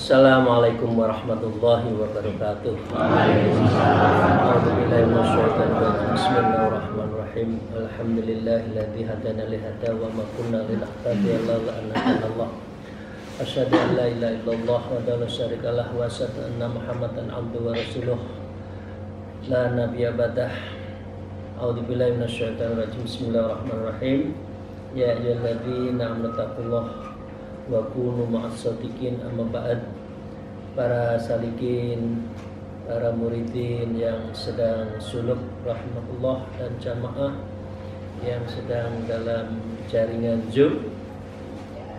Assalamualaikum warahmatullahi wabarakatuh. Bismillahirrahmanirrahim. Alhamdulillahilladzi hadana li hada wa ma kunna linahtadiya laula an hadana. Asyhadu an la ilaha illallah wa la syarika lah wa asyhadu anna Muhammadan abduhu wa rasuluh la nabiyya ba'dah. A'udzubillahi minasyaitonir rajim. Bismillahirrahmanirrahim. Ya ayyuhalladzina amanu taqullaha wa kunu ma'as-shadiqin. Amma ba'd. Para salikin, para muridin yang sedang suluk rahmatullah dan jamaah yang sedang dalam jaringan Zoom,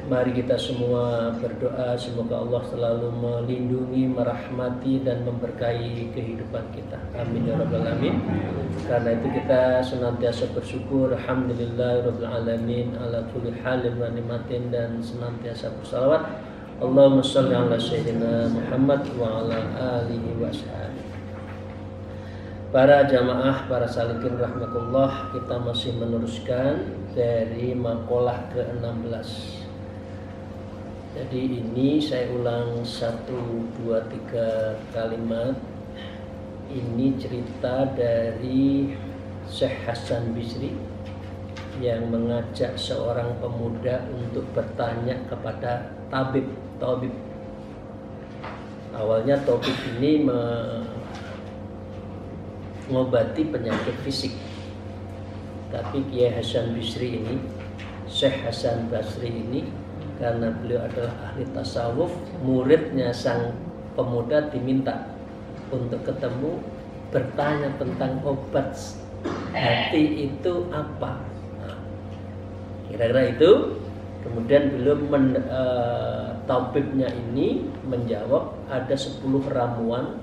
mari kita semua berdoa semoga Allah selalu melindungi, merahmati dan memberkahi kehidupan kita. Amin ya rabbal alamin. Karena itu kita senantiasa bersyukur, alhamdulillahirabbil alamin ala kulli halin wa nikmatin, dan senantiasa bersalawat Allahumma sholli ala sayyidina Muhammad wa ala alihi wa sahbihi. Para jamaah, para salikin rahmatullah, kita masih meneruskan dari makalah ke-16. Jadi ini saya ulang 1, 2, 3 kalimat. Ini cerita dari Syekh Hasan Bisri yang mengajak seorang pemuda untuk bertanya kepada tabib. Awalnya tabib ini mengobati penyakit fisik, tapi Kiai Hasan Bisri ini, Syekh Hasan Basri ini, karena beliau adalah ahli tasawuf, muridnya sang pemuda diminta untuk ketemu, bertanya tentang obat hati itu apa. Kira-kira itu. Kemudian beliau tabibnya ini menjawab ada 10 ramuan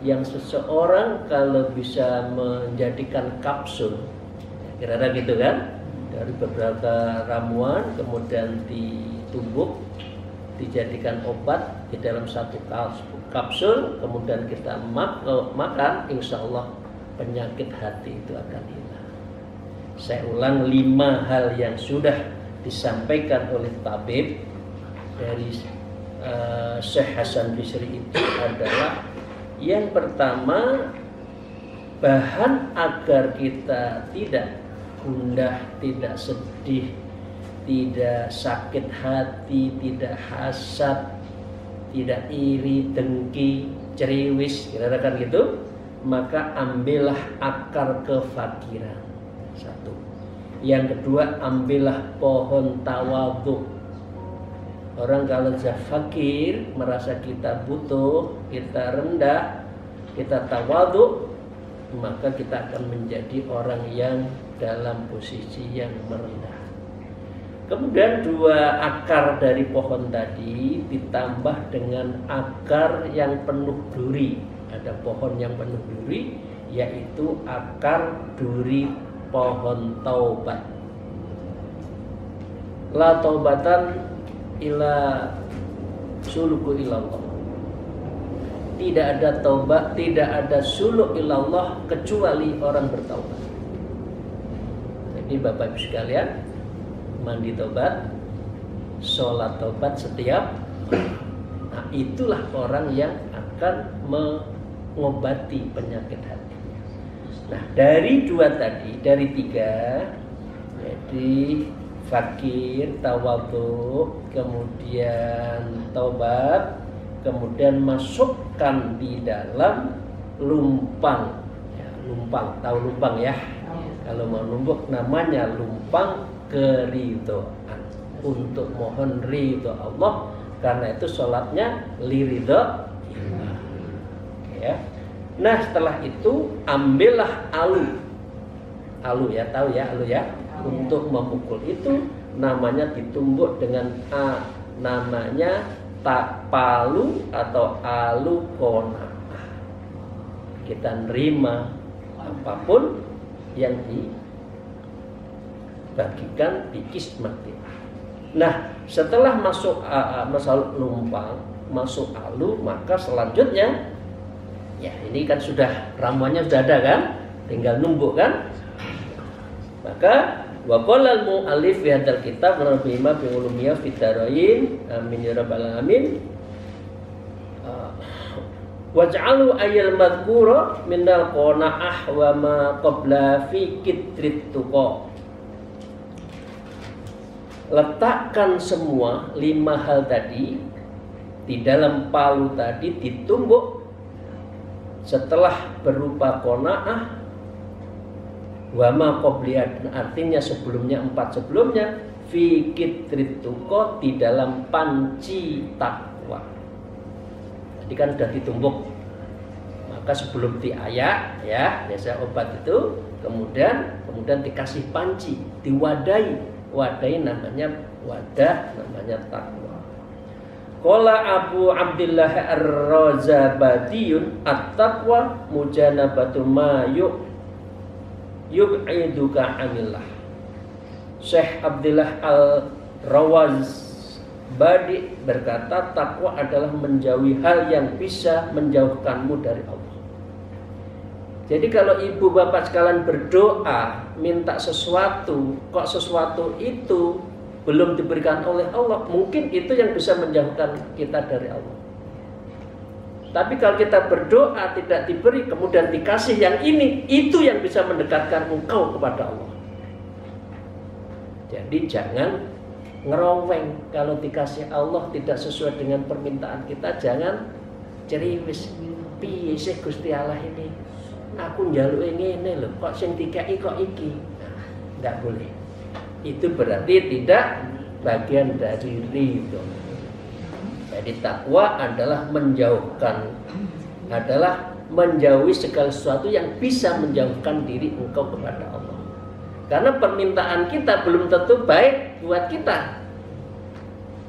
yang seseorang kalau bisa menjadikan kapsul, kira-kira gitu kan, dari beberapa ramuan kemudian ditumbuk dijadikan obat di dalam satu kapsul, kemudian kita makan, insya Allah penyakit hati itu akan hilang. Saya ulang 5 hal yang sudah disampaikan oleh tabib dari Syekh Hasan Bisri itu adalah yang pertama, bahan agar kita tidak gundah, tidak sedih, tidak sakit hati, tidak hasad, tidak iri, dengki, ceriwis, kira-kira kan gitu, maka ambillah akar kefakiran. Satu. Yang kedua, ambillah pohon tawadhu. Orang kalau sudah fakir, merasa kita butuh, kita rendah, kita tawadhu, maka kita akan menjadi orang yang dalam posisi yang merendah. Kemudian 2 akar dari pohon tadi ditambah dengan akar yang penuh duri. Ada pohon yang penuh duri, yaitu akar duri pohon taubat. La taubatan ila suluku ilallah. Tidak ada taubat, tidak ada suluk ilallah kecuali orang bertaubat. Jadi Bapak Ibu sekalian, mandi taubat, sholat taubat setiap. Nah, itulah orang yang akan mengobati penyakit hati. Nah, dari 2 tadi, dari 3, jadi fakir, tawadhu, kemudian taubat, kemudian masukkan di dalam lumpang. Ya, lumpang, tahu lumpang ya? Kalau mau numbuk namanya lumpang keridhaan, untuk mohon ridho Allah, karena itu sholatnya liridho Allah. Ya. Nah, setelah itu ambillah alu ya, tahu ya alu ya, untuk memukul itu namanya ditumbuk dengan A, namanya palu atau alu kona. Kita nerima apapun yang dibagikan bikismati. Nah, setelah masuk masalah numpang, masuk alu, maka selanjutnya ya ini kan sudah ramuannya sudah ada kan, tinggal numbuk kan. Maka wa qala al-mu'allif fi hadzal kitab rabbima bi ulumiyya fid darain amin ya rabbal alamin. Waj'alu ayyal madhkura minal qana'ah wa ma qabla fi kitrit tuqa. Letakkan semua 5 hal tadi di dalam palu tadi, ditumbuk setelah berupa qana'ah wa ma qabla, artinya sebelumnya 4 sebelumnya, fi kitrit tuqa, di dalam panci takwa. Tadi kan sudah ditumbuk, maka sebelum diayak ya biasa obat itu, kemudian dikasih panci, wadai namanya wadah, namanya takwa. Qala Abu Abdillah Ar-Razabadiyun at-taqwa mujanabatu ma yub'iduka anillah. Syekh Abdillah Al-Rawazbadi berkata, takwa adalah menjauhi hal yang bisa menjauhkanmu dari Allah. Jadi kalau ibu bapak sekalian berdoa minta sesuatu, kok sesuatu itu belum diberikan oleh Allah, mungkin itu yang bisa menjauhkan kita dari Allah. Tapi kalau kita berdoa tidak diberi, kemudian dikasih yang ini, itu yang bisa mendekatkan engkau kepada Allah. Jadi jangan ngeroweng. Kalau dikasih Allah tidak sesuai dengan permintaan kita, jangan ceriwis. Piye sih Gusti Allah ini? Aku njaluk ngene lho, kok sing dikai kok iki. Enggak boleh. Itu berarti tidak bagian dari ridho. Jadi takwa adalah menjauhi segala sesuatu yang bisa menjauhkan diri engkau kepada Allah. Karena permintaan kita belum tentu baik buat kita.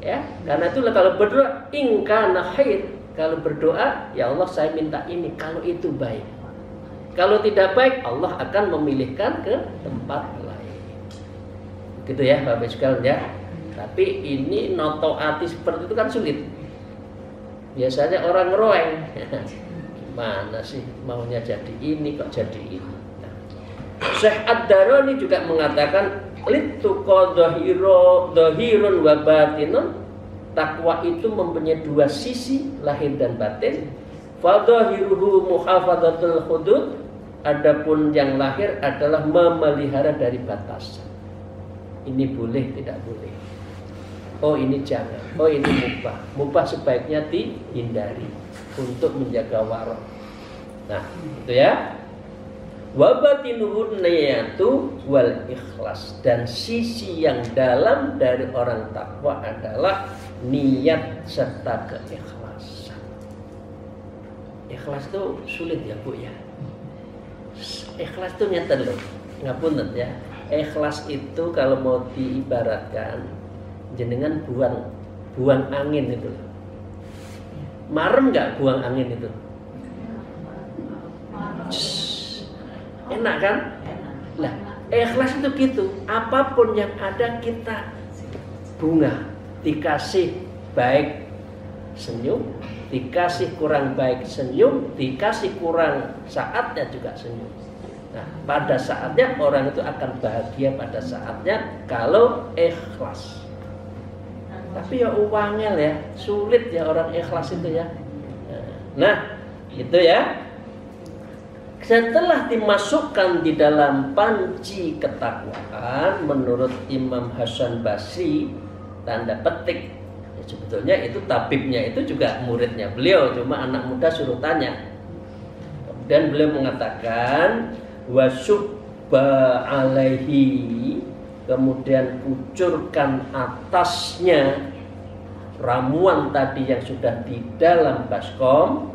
Ya, karena itulah kalau berdoa in kana khair, kalau berdoa ya Allah saya minta ini, kalau itu baik. Kalau tidak baik, Allah akan memilihkan ke tempat lain. Gitu ya Bapak sekalian ya. Tapi ini notoati seperti itu kan sulit. Biasanya orang ngeroeng. Gimana sih maunya jadi ini kok jadi ini. Syekh Ad-Darani juga mengatakan littuqa dhahirun wa batinun. Takwa itu mempunyai 2 sisi, lahir dan batin. Fadhahiruhu muhafadzatul hudud. Adapun yang lahir adalah memelihara dari batasan. Ini boleh, tidak boleh. Oh ini jangan. Oh ini mubah. Mubah sebaiknya dihindari untuk menjaga warok. Nah, itu ya. Wa batinuhu niyatu wal ikhlas, dan sisi yang dalam dari orang takwa adalah niat serta keikhlasan. Ikhlas itu sulit ya Bu ya. Ikhlas itu nyata loh, ngapunten ya. Ikhlas itu kalau mau diibaratkan jenengan buang angin itu. Marem nggak buang angin itu? Enak kan? Lah, ikhlas itu gitu. Apapun yang ada kita bunga, dikasih baik senyum, dikasih kurang baik senyum, dikasih kurang saatnya juga senyum. Nah, pada saatnya orang itu akan bahagia pada saatnya kalau ikhlas. Tapi ya uangnya ya, sulit ya orang ikhlas itu ya. Nah, itu ya. Setelah dimasukkan di dalam panci ketakwaan, menurut Imam Hasan Basri, tanda petik. Ya, sebetulnya itu tabibnya itu juga muridnya beliau, cuma anak muda suruh tanya. Dan beliau mengatakan wasubba alaihi, kemudian kucurkan atasnya ramuan tadi yang sudah di dalam baskom,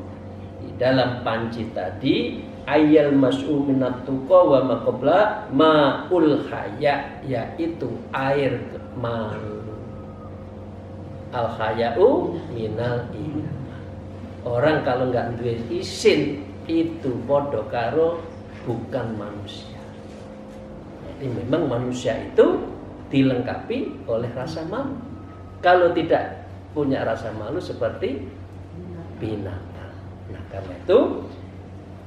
di dalam panci tadi, ayal mas'u minat tuqa wa maqabla ma'ul haya, yaitu air malu. Al haya'u minal iman. Orang kalau nggak duwe isin itu podo karo bukan manusia. Jadi memang manusia itu dilengkapi oleh rasa malu. Kalau tidak punya rasa malu seperti binatang. Nah, karena itu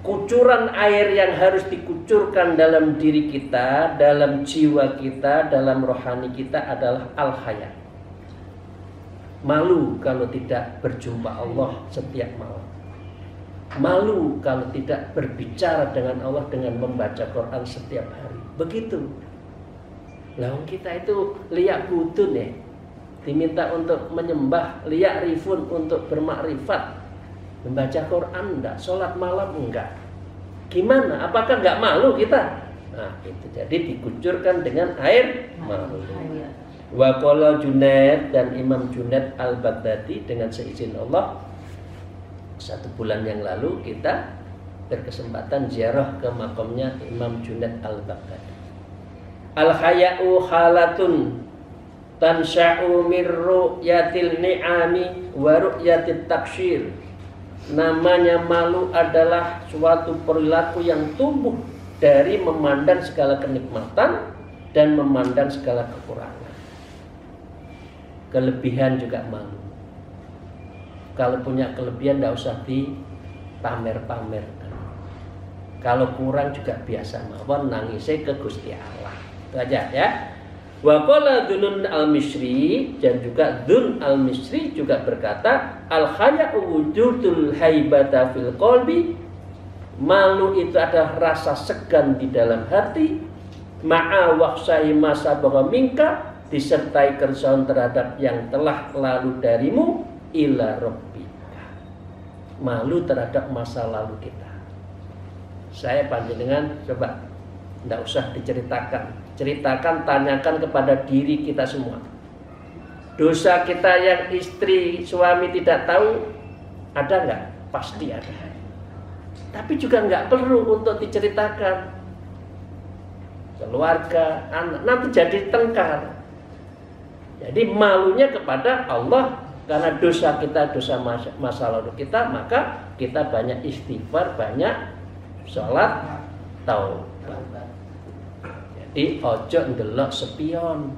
kucuran air yang harus dikucurkan dalam diri kita, dalam jiwa kita, dalam rohani kita adalah al-haya. Malu kalau tidak berjumpa Allah setiap malam. Malu kalau tidak berbicara dengan Allah dengan membaca Quran setiap hari. Begitu. Lawan kita itu liyak butun ya. Diminta untuk menyembah, liyak rifun untuk bermakrifat. Membaca Quran enggak, sholat malam enggak. Gimana? Apakah enggak malu kita? Nah, itu jadi dikucurkan dengan air malu. Wa qala Junaid, dan Imam Junaid Al-Baghdadi dengan seizin Allah, 1 bulan yang lalu kita berkesempatan ziarah ke makamnya Imam Junaid Al-Baghdadi. Al-haya'u halatun tansha'u min ru'yatil ni'ami wa ru'yatit taksyir. Namanya malu adalah suatu perilaku yang tumbuh dari memandang segala kenikmatan dan memandang segala kekurangan. Kelebihan juga malu. Kalau punya kelebihan tidak usah dipamer-pamerkan. Kalau kurang juga biasa mawon nangisnya ke Gusti Allah. Itu aja ya. Wa qala Dzun al-Misri, dan juga Dzun al-Misri juga berkata, al-haya'u wujudul haibata fil qalbi. Malu itu adalah rasa segan di dalam hati, ma'a waqsai ma sabagha minka, disertai keresahan terhadap yang telah lalu darimu, ila rabbika. Malu terhadap masa lalu kita. Saya panjenengan coba tidak usah diceritakan. Ceritakan, tanyakan kepada diri kita semua. Dosa kita yang istri, suami tidak tahu, ada nggak? Pasti ada. Tapi juga nggak perlu untuk diceritakan. Keluarga, anak, nanti jadi tengkar. Jadi malunya kepada Allah. Karena dosa kita, dosa masa lalu kita, maka kita banyak istighfar, banyak sholat taubat. Jadi ojo ndelok spion.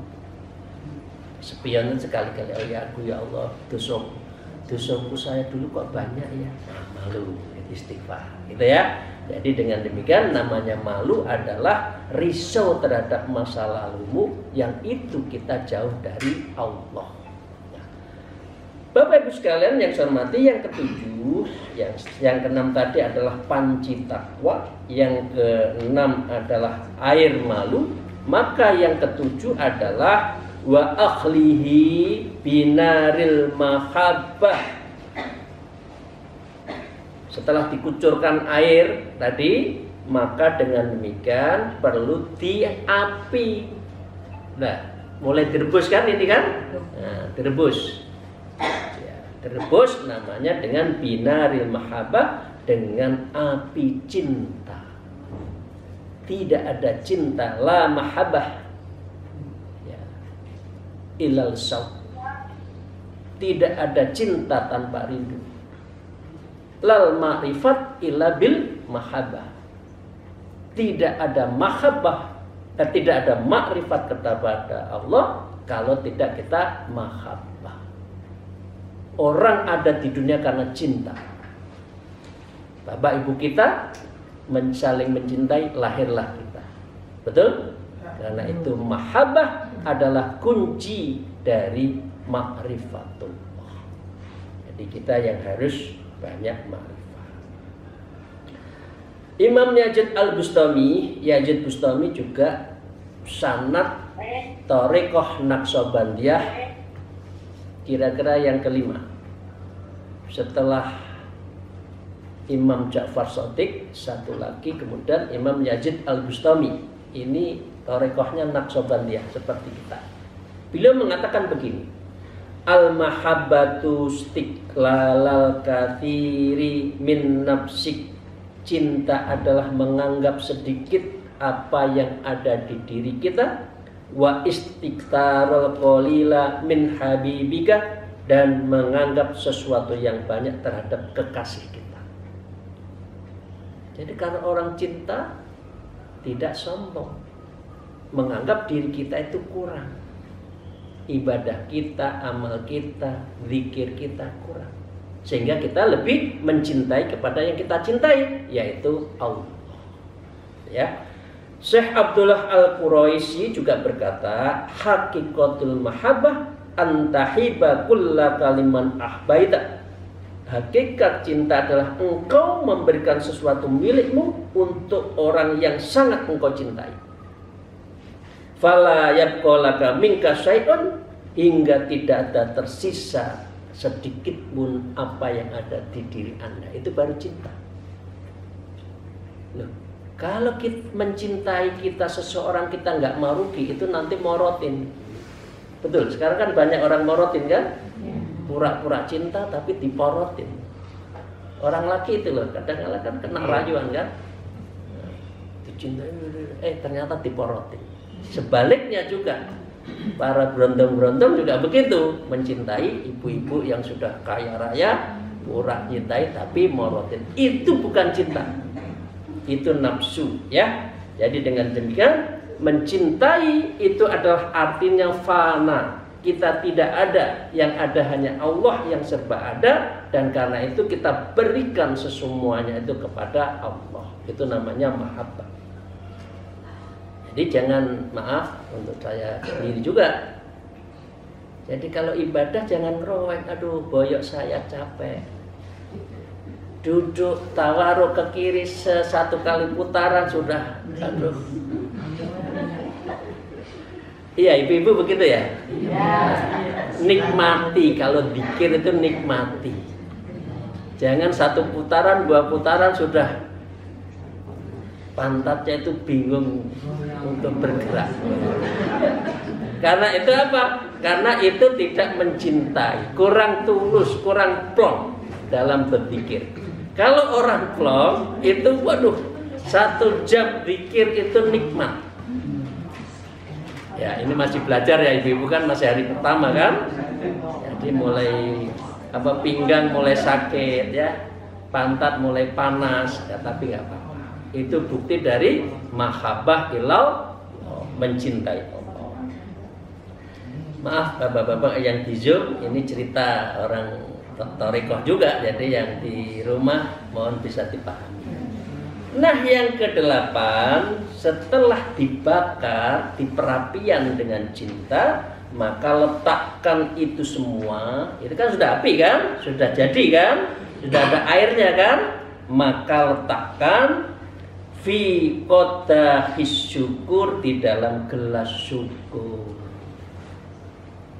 Spion itu sekali-kali, oh ya aku ya Allah, dosaku saya dulu kok banyak ya. Nah, malu, istighfar, gitu ya. Jadi dengan demikian namanya malu adalah risau terhadap masa lalumu yang itu kita jauh dari Allah. Nah, Bapak Ibu sekalian yang saya hormati, yang ketujuh, yang keenam tadi adalah panci takwa, yang keenam adalah air malu, maka yang ketujuh adalah wa akhlihi binaril mahabbah. Setelah dikucurkan air tadi, maka dengan demikian perlu diapi. Nah, mulai direbus kan ini kan? Nah, direbus. Ya, direbus namanya dengan binaril mahabbah, dengan api cinta. Tidak ada cinta, la mahabbah ya, ilal syauq. Tidak ada cinta tanpa rindu. Lal ma'rifat illa bil mahabbah. Tidak ada mahabbah, tidak ada makrifat kepada Allah kalau tidak kita mahabbah. Orang ada di dunia karena cinta. Bapak ibu kita saling mencintai, lahirlah kita. Betul? Karena itu mahabbah adalah kunci dari ma'rifatullah. Jadi kita yang harus banyak ma'rifat. Imam Yazid Al-Bustami, Yazid Bustami juga sanad Thariqah Naqsabandiyah kira-kira yang kelima. Setelah Imam Ja'far Shadiq, satu lagi kemudian Imam Yazid Al-Bustami. Ini thariqahnya Naqsabandiyah seperti kita. Beliau mengatakan begini: al-mahabbatu istiqlalal kathiri min nafsik. Cinta adalah menganggap sedikit apa yang ada di diri kita. Wa istiqtarul qalila min habibika, dan menganggap sesuatu yang banyak terhadap kekasih kita. Jadi kalau orang cinta tidak sombong, menganggap diri kita itu kurang, ibadah kita, amal kita, zikir kita kurang, sehingga kita lebih mencintai kepada yang kita cintai, yaitu Allah. Ya, Syekh Abdullah Al-Quraisy juga berkata, hakikatul mahabbah antahiba kulla kaliman ahbaita. Hakikat cinta adalah engkau memberikan sesuatu milikmu untuk orang yang sangat engkau cintai. Fala yabqalaka minka syai'un, hingga tidak ada tersisa sedikit pun apa yang ada di diri Anda. Itu baru cinta. Loh, kalau kita mencintai kita seseorang, kita nggak mau rugi, itu nanti morotin. Betul, sekarang kan banyak orang morotin kan? Pura-pura cinta tapi diporotin. Orang laki itu loh, kadang-kadang kan kena rayuan kan? Dicintai, ternyata diporotin. Sebaliknya juga, para berondong-berondong juga begitu, mencintai ibu-ibu yang sudah kaya raya, pura cintai tapi morotin. Itu bukan cinta, itu nafsu, ya. Jadi dengan demikian, mencintai itu adalah artinya fana. Kita tidak ada, yang ada hanya Allah yang serba ada, dan karena itu kita berikan sesemuanya itu kepada Allah. Itu namanya mahabbah. Jadi jangan, maaf untuk saya sendiri juga. Jadi kalau ibadah jangan ngerowek, aduh boyok saya capek. Duduk tawaruk ke kiri satu kali putaran sudah, aduh. Iya, ibu-ibu begitu ya? Iya. Nikmati, kalau zikir itu nikmati. Jangan satu putaran, dua putaran sudah pantatnya itu bingung untuk bergerak. Karena itu apa? Karena itu tidak mencintai, kurang tulus, kurang plong dalam berzikir. Kalau orang plong itu, waduh, 1 jam zikir itu nikmat. Ya, ini masih belajar ya ibu-ibu kan, masih hari pertama kan. Jadi mulai pinggang mulai sakit ya, pantat mulai panas ya, tapi nggak apa-apa. Itu bukti dari mahabbah ilau, mencintai Allah. Maaf bapak-bapak yang di Zoom, ini cerita orang Torikoh juga, jadi yang di rumah mohon bisa dipahami. Nah, yang ke-8, setelah dibakar di perapian dengan cinta, maka letakkan itu semua. Itu kan sudah api kan? Sudah jadi kan? Sudah ada airnya kan? Maka letakkan fi qodahis syukur, di dalam gelas syukur.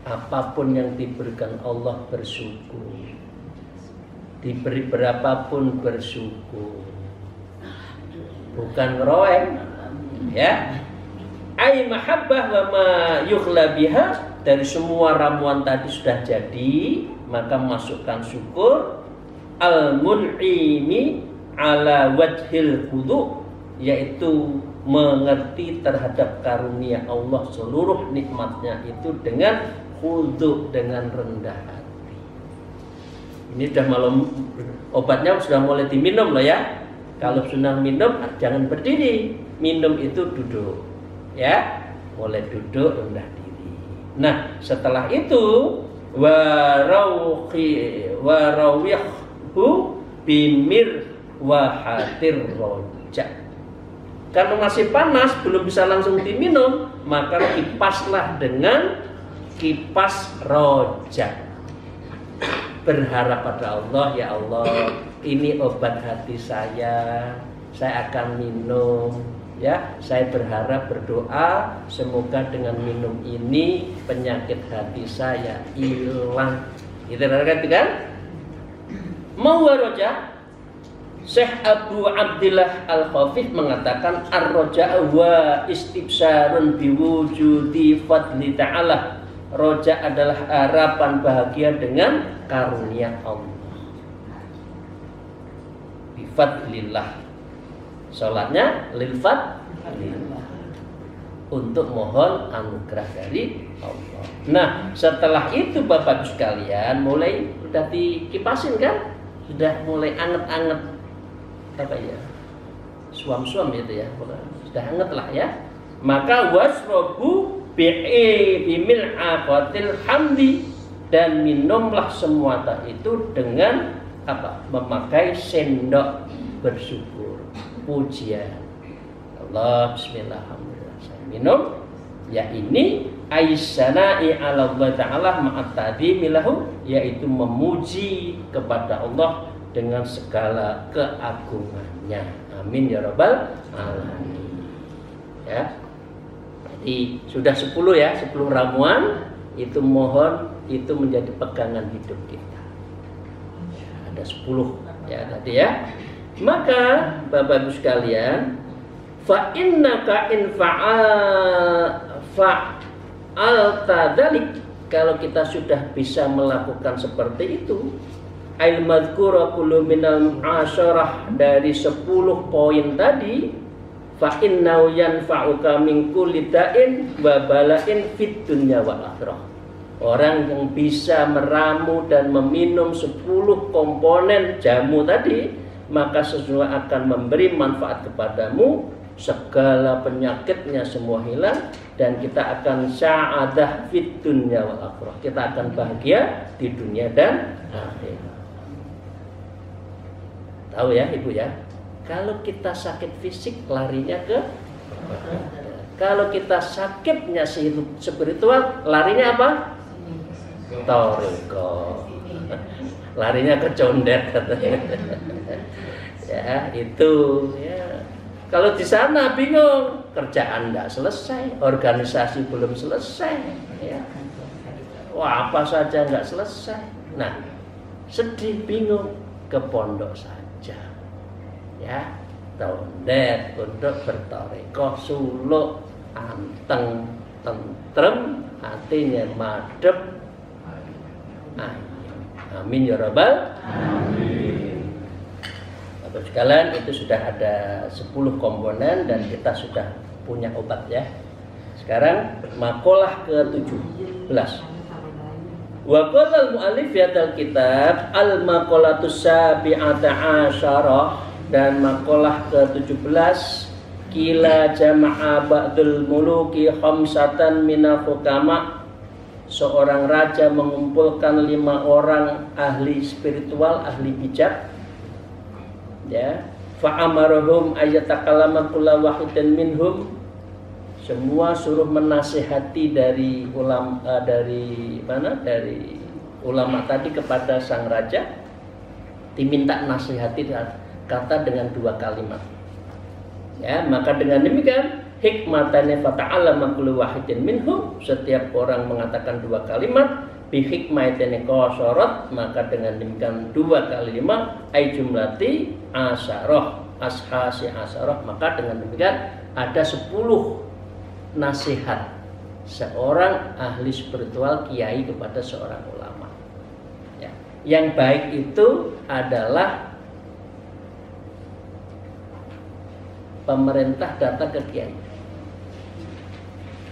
Apapun yang diberikan Allah bersyukur. Diberi berapapun bersyukur. Bukan ngeroweng, ya. Ai mahabbah wa ma yukhla biha, dari semua ramuan tadi sudah jadi, maka masukkan syukur. Al mun'imi ala wajhil khudu, yaitu mengerti terhadap karunia Allah, seluruh nikmatnya itu dengan khudu, dengan rendah hati. Ini sudah malam, obatnya sudah mulai diminum loh ya. Kalau sudah minum, jangan berdiri. Minum itu duduk, ya. Mulai duduk, rendah diri. Nah, setelah itu warawihu bimir wahatir roja. Kalau masih panas, belum bisa langsung diminum, maka kipaslah dengan kipas roja. Berharap pada Allah, ya Allah, ini obat hati saya akan minum, ya. Saya berharap, berdoa, semoga dengan minum ini penyakit hati saya hilang. Itu kan? Mau roja? Syekh Abu Abdillah Al-Khafif mengatakan ar-roja wa istibsarun biwujudi fadli ta'ala. Roja adalah harapan bahagia dengan karunia Allah. Bifadlillah. Salatnya lil fadlillah, untuk mohon anugerah dari Allah. Nah, setelah itu Bapak sekalian, mulai sudah dikipasin kan? Sudah mulai anget-anget apa ya? suam-suam itu ya, sudah hangat lah ya. Maka wasrobu bimil aqatil hamdi, dan minumlah semua itu dengan apa? Memakai sendok bersyukur, pujian. Allah, bismillah, alhamdulillah. Saya minum ya ini aisyana'i ala Allah Ta'ala ma'atadimilahu, yaitu memuji kepada Allah dengan segala keagungannya. Amin ya rabbal alamin. Ya. Jadi sudah 10 ya, 10 ramuan itu, mohon itu menjadi pegangan hidup kita. Ada 10 ya tadi ya. Maka Bapak Ibu sekalian, fa innaka in fa'alta dzalik, kalau kita sudah bisa melakukan seperti itu, al madhkura kullu minal asyarah, dari 10 poin tadi, fa innahu yanfa'uka min kulli da'in wa bala'in fid dunya wal akhirah. Orang yang bisa meramu dan meminum 10 komponen jamu tadi, maka sesungguhnya akan memberi manfaat kepadamu, segala penyakitnya semua hilang, dan kita akan sa'adah fid dunya wal akhirah. Kita akan bahagia di dunia dan akhirat. Tahu ya Ibu ya, kalau kita sakit fisik larinya ke, kalau kita sakitnya spiritual larinya apa? Toriko. Larinya ke condet. Ya itu ya. Kalau di sana bingung, kerjaan tidak selesai, organisasi belum selesai, ya. Wah, apa saja nggak selesai. Nah, sedih bingung, ke pondok saja, ya. Condet, pondok bertoreko, suluk, anteng, tentrem, hatinya madep. Amin ya rabbal alamin. Bapak sekalian, itu sudah ada 10 komponen dan kita sudah punya obat ya. Sekarang makalah ke-17. Wa qala al-mu'allif fi hadzal kitab al-maqalatus sabi'ata asyarah, dan makalah ke-17, kila jama'a ba'dul muluki khamsatan minal hukama, seorang raja mengumpulkan 5 orang ahli spiritual, ahli bijak, ya. Fa'amarahum ayatakallama kullu wahidin minhum, semua suruh menasihati dari ulama, dari ulama tadi kepada sang raja, diminta nasihati kata dengan 2 kalimat. Ya, maka dengan demikian hikmatane fata'allama kullu wahidin minhum, setiap orang mengatakan 2 kalimat, bi hikmatane qasarat, maka dengan demikian 2 kali 5 ai jumlati asyarah ashasi asyarah, maka dengan demikian ada 10 nasihat seorang ahli spiritual kiai kepada seorang ulama. Ya. Yang baik itu adalah pemerintah datang ke kiai,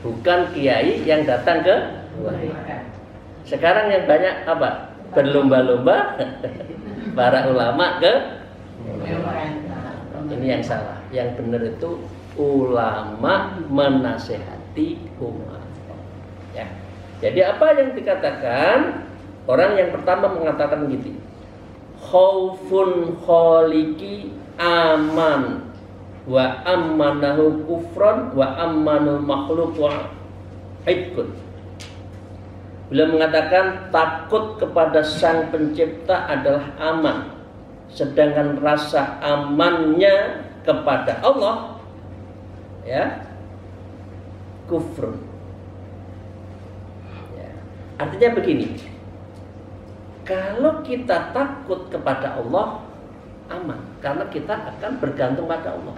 bukan kiai yang datang ke kiai. Sekarang yang banyak apa? Berlomba-lomba para ulama ke. Ini yang salah. Yang benar itu ulama menasehati umat. Ya. Jadi apa yang dikatakan? Orang yang pertama mengatakan gitu. Khaufun kholiki aman wa ammanahu kufron wa ammanul makhluk wa ibkun. Beliau mengatakan takut kepada sang pencipta adalah aman, sedangkan rasa amannya kepada Allah, ya, kufur. Ya. Artinya begini, kalau kita takut kepada Allah, aman, karena kita akan bergantung pada Allah.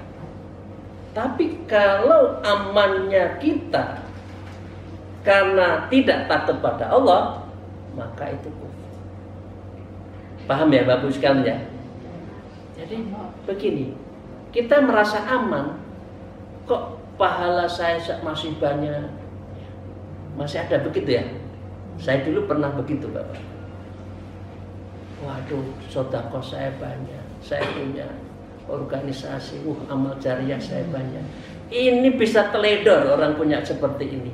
Tapi kalau amannya kita karena tidak takut pada Allah, maka itu kufur. Paham ya Bapak sekalian ya? Jadi begini, kita merasa aman, kok pahala saya masih banyak, masih ada, begitu ya? Saya dulu pernah begitu Bapak. Waduh, sedekah saya banyak, saya punya organisasi, amal jariah saya banyak. Ini bisa teledor orang punya seperti ini.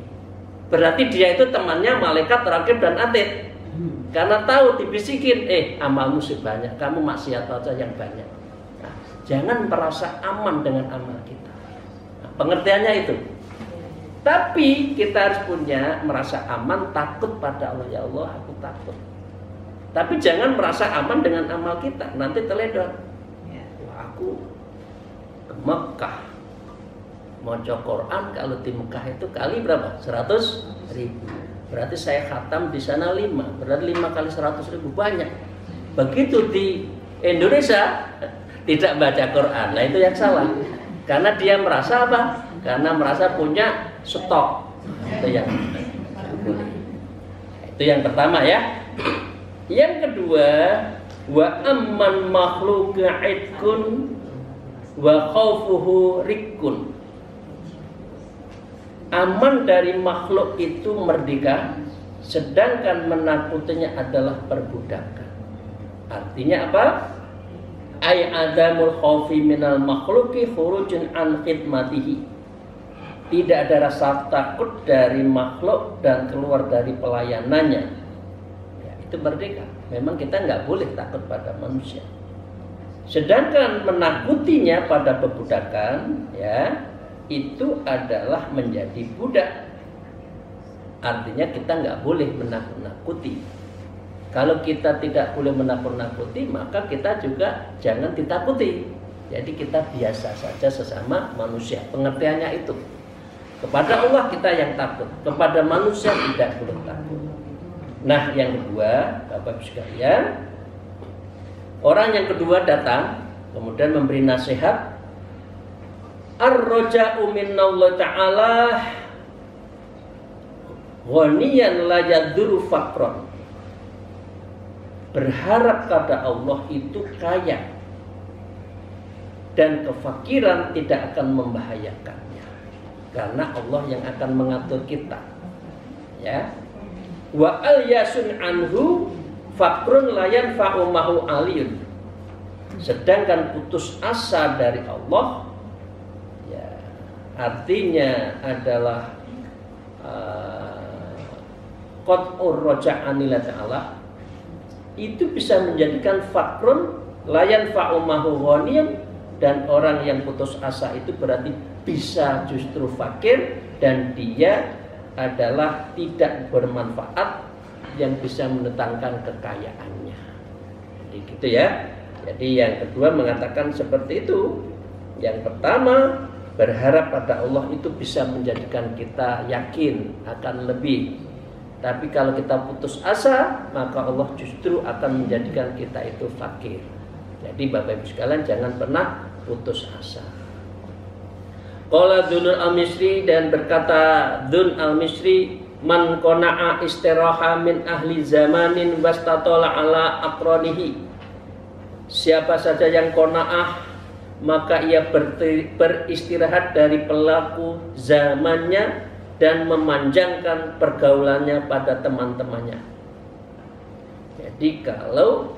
Berarti dia itu temannya malaikat, rakib dan atid. Karena tahu dibisikin, amalmu sih banyak, kamu maksiat aja yang banyak. Nah, jangan merasa aman dengan amal kita. Nah, pengertiannya itu. Tapi kita harus punya merasa aman, takut pada Allah. Ya Allah, aku takut. Tapi jangan merasa aman dengan amal kita, nanti teledor. Wah, aku ke Mekah baca Quran, kalau di Mekah itu kali berapa? 100.000. Berarti saya khatam di sana 5. Berarti 5 kali 100.000 banyak. Begitu di Indonesia tidak baca Quran. Nah, itu yang salah. Karena dia merasa apa? Karena merasa punya stok. Itu yang boleh. Itu yang pertama ya. Yang kedua, wa amman makhluqa idkun wa khaufuhu rikun. Aman dari makhluk itu merdeka, sedangkan menakutinya adalah perbudakan. Artinya apa? Ay adamul khaufi minal makhluqi khurujun an khidmatihi. Tidak ada rasa takut dari makhluk dan keluar dari pelayanannya. Ya, itu merdeka. Memang kita nggak boleh takut pada manusia. Sedangkan menakutinya pada perbudakan, ya, itu adalah menjadi budak. Artinya kita nggak boleh menakut-nakuti. Kalau kita tidak boleh menakut-nakuti, maka kita juga jangan ditakuti. Jadi kita biasa saja sesama manusia. Pengertiannya itu. Kepada Allah kita yang takut, kepada manusia tidak boleh takut. Nah, yang kedua, Bapak sekalian, orang yang kedua datang kemudian memberi nasihat. Ar-raja'u minallah ta'ala ghaniyan la yadurru faqran. Berharap pada Allah itu kaya dan kefakiran tidak akan membahayakannya, karena Allah yang akan mengatur kita. Ya. Wa al-yasun anhu faqrun la yanfa'u mahu aliyun. Sedangkan putus asa dari Allah, artinya adalah qat'ur raja'anillah ta'ala, itu bisa menjadikan fakrun layan fa'umahu ghaniyam, dan orang yang putus asa itu berarti bisa justru fakir dan dia adalah tidak bermanfaat yang bisa mendatangkan kekayaannya. Jadi gitu ya. Jadi yang kedua mengatakan seperti itu. Yang pertama, berharap pada Allah itu bisa menjadikan kita yakin akan lebih. Tapi kalau kita putus asa, maka Allah justru akan menjadikan kita itu fakir. Jadi Bapak Ibu sekalian, jangan pernah putus asa. Qala Dzun al-Misri, dan berkata Dzun al-Misri, man qana'a istiraha min ahli zamanin wastatala ala aqranihi. Siapa saja yang qanaah, maka ia beristirahat dari pelaku zamannya dan memanjangkan pergaulannya pada teman-temannya. Jadi kalau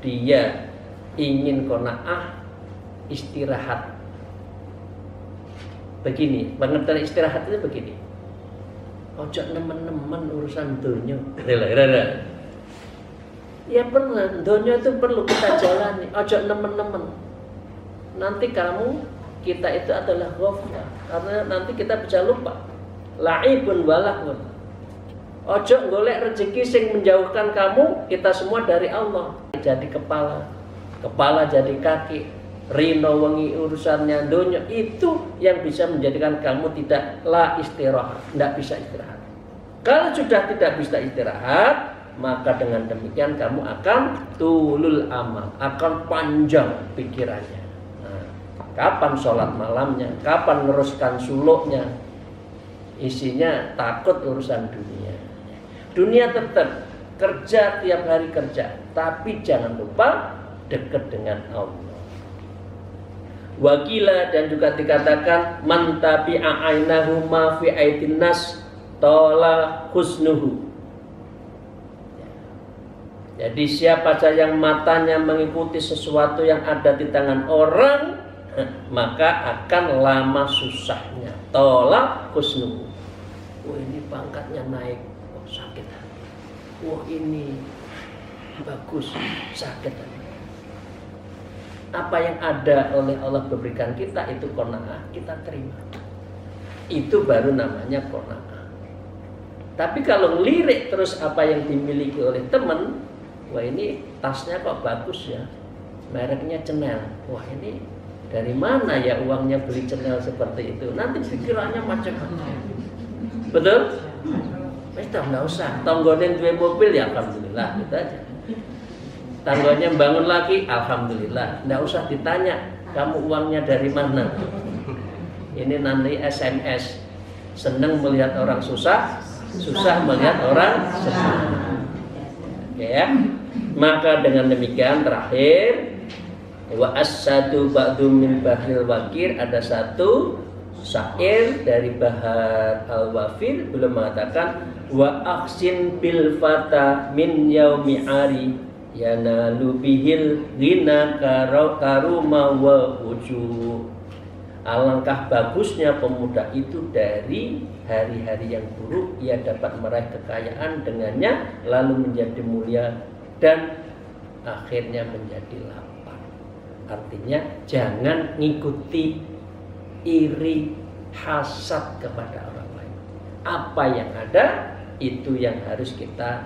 dia ingin qanaah, istirahat. Begini, pengertian istirahat itu begini. Ojo nemen-nemen urusan dunia. Ya pernah, dunia itu perlu kita jalani. Ojo nemen-nemen. Nanti kita itu adalah ghaflah, karena nanti kita bisa lupa. La'ibun walahun. Ojo golek rezeki sing menjauhkan kamu, kita semua dari Allah. Jadi kepala jadi kaki, rino wengi urusannya dunia, itu yang bisa menjadikan kamu tidak istirahat, tidak bisa istirahat. Kalau sudah tidak bisa istirahat, maka dengan demikian kamu akan tulul amal, akan panjang pikirannya. Kapan sholat malamnya, kapan neruskan suluknya, isinya takut urusan dunia. Dunia tetap kerja, tiap hari kerja, tapi jangan lupa dekat dengan Allah. Wakila, dan juga dikatakan man tabi'a ainahu ma fi aitin nas tola husnuhu. Jadi siapa saja yang matanya mengikuti sesuatu yang ada di tangan orang, maka akan lama susahnya. Tolak husnuhu. Wah ini pangkatnya naik, oh sakit hati. Wah ini bagus, sakit hati. Apa yang ada oleh Allah berikan kita itu qanaah, kita terima. Itu baru namanya qanaah. Tapi kalau lirik terus apa yang dimiliki oleh teman, wah ini tasnya kok bagus ya, mereknya Chanel. Wah ini dari mana ya uangnya beli Chanel seperti itu? Nanti pikirannya macam-macam. Betul? Nggak usah. Tonggonya dua mobil ya alhamdulillah, gitu aja. Tangganya bangun lagi, alhamdulillah. Nggak usah ditanya kamu uangnya dari mana. Ini nanti SMS. Senang melihat orang susah, susah melihat orang senang. Ya. Maka dengan demikian terakhir, wa as-sadu ba'du min bahril wakir, ada satu syair dari Bahar Al-Wafir belum mengatakan wa aksin bil fata min yaumi ari yanalu bihil ghina karuma wa wuju. Alangkah bagusnya pemuda itu dari hari-hari yang buruk, ia dapat meraih kekayaan dengannya, lalu menjadi mulia dan akhirnya menjadi lapang. Artinya jangan ngikuti iri, hasad kepada orang lain. Apa yang ada itu yang harus kita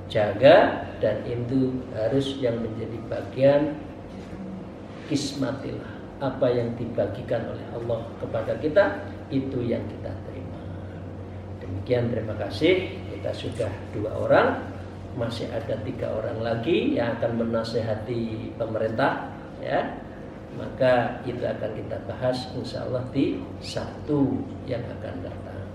jaga, dan itu harus yang menjadi bagian kismatillah. Apa yang dibagikan oleh Allah kepada kita itu yang kita terima. Demikian, terima kasih. Kita sudah 2 orang, masih ada 3 orang lagi yang akan menasehati pemerintah, ya. Maka itu akan kita bahas insya Allah di Sabtu yang akan datang.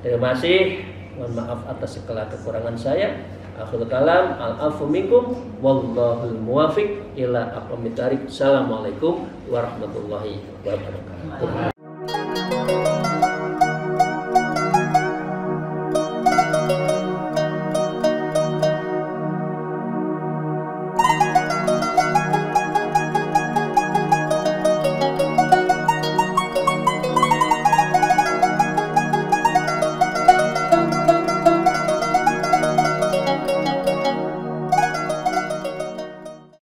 Terima kasih. Mohon maaf atas segala kekurangan saya. Akhirul kalam, al-afu minkum, wallahul muwafiq ila aqwamit thariq. Assalamualaikum warahmatullahi wabarakatuh.